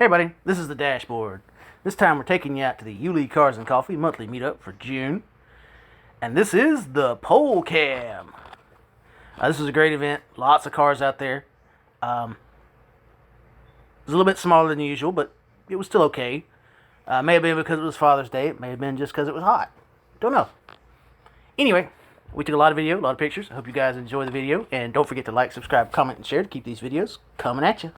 Hey everybody, this is the dashboard. This time we're taking you out to the Yulee Cars and Coffee monthly meetup for June. And this is the pole cam. This was a great event. Lots of cars out there. It was a little bit smaller than usual, but it was still okay. May have been because it was Father's Day. It may have been just because it was hot. Don't know. Anyway, we took a lot of video, a lot of pictures. I hope you guys enjoy the video. And don't forget to like, subscribe, comment, and share to keep these videos coming at you.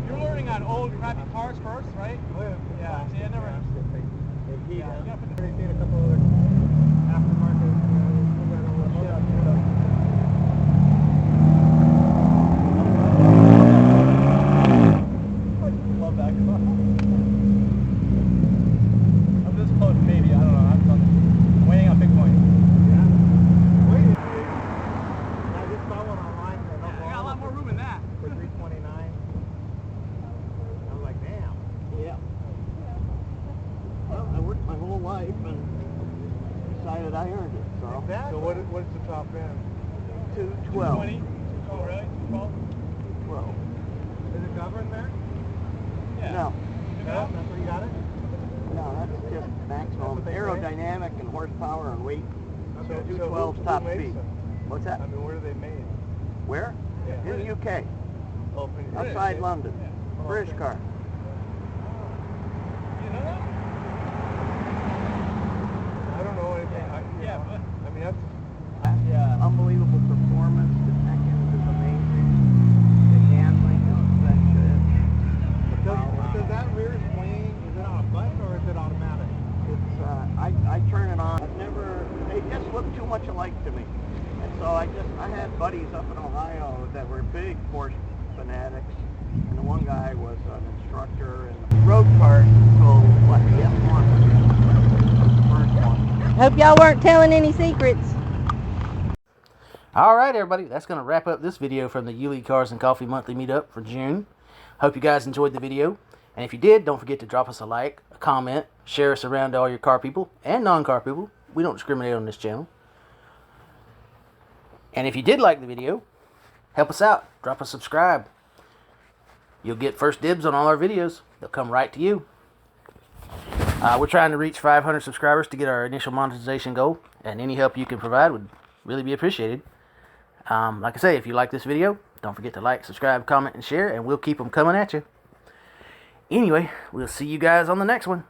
You're learning on old crappy cars first, right? Yeah. See, I never. Yeah, you gotta put the. A couple other aftermarket. Love that car. I'm this close, maybe. I don't know. I'm waiting on Bitcoin. Yeah. Waiting. I just saw one online. I got a lot more room in that. For $329. I was like, damn. Yeah. it, I earned it. So. Exactly. So what's the top end? 212. 220? Oh, really? 212? 12. Is it governed there? Yeah. No. No? That's where you got it? No, that's just maximum aerodynamic and horsepower and weight. Okay. 212 who top makes speed. them? What's that? I mean, where are they made? Where? Yeah. In the UK. Oh, in Outside British, London. Yeah. British car. You know that? I don't know anything. I mean, that's... Unbelievable performance. The tech is amazing. The handling is such Does that rear swing, is it on a button or is it automatic? It's, I turn it on. They just look too much alike to me. And so I had buddies up in Ohio that were big Porsche fanatics. And the one guy was an instructor in road cars until, what, the F1. The first one. Hope y'all weren't telling any secrets. Alright everybody, that's going to wrap up this video from the Yulee Cars and Coffee monthly meetup for June. Hope you guys enjoyed the video. And if you did, don't forget to drop us a like, a comment, share us around to all your car people and non-car people. We don't discriminate on this channel. And if you did like the video, help us out. Drop a subscribe. You'll get first dibs on all our videos. They'll come right to you. We're trying to reach 500 subscribers to get our initial monetization goal. And any help you can provide would really be appreciated. Like I say, if you like this video, don't forget to like, subscribe, comment, and share. And we'll keep them coming at you. Anyway, we'll see you guys on the next one.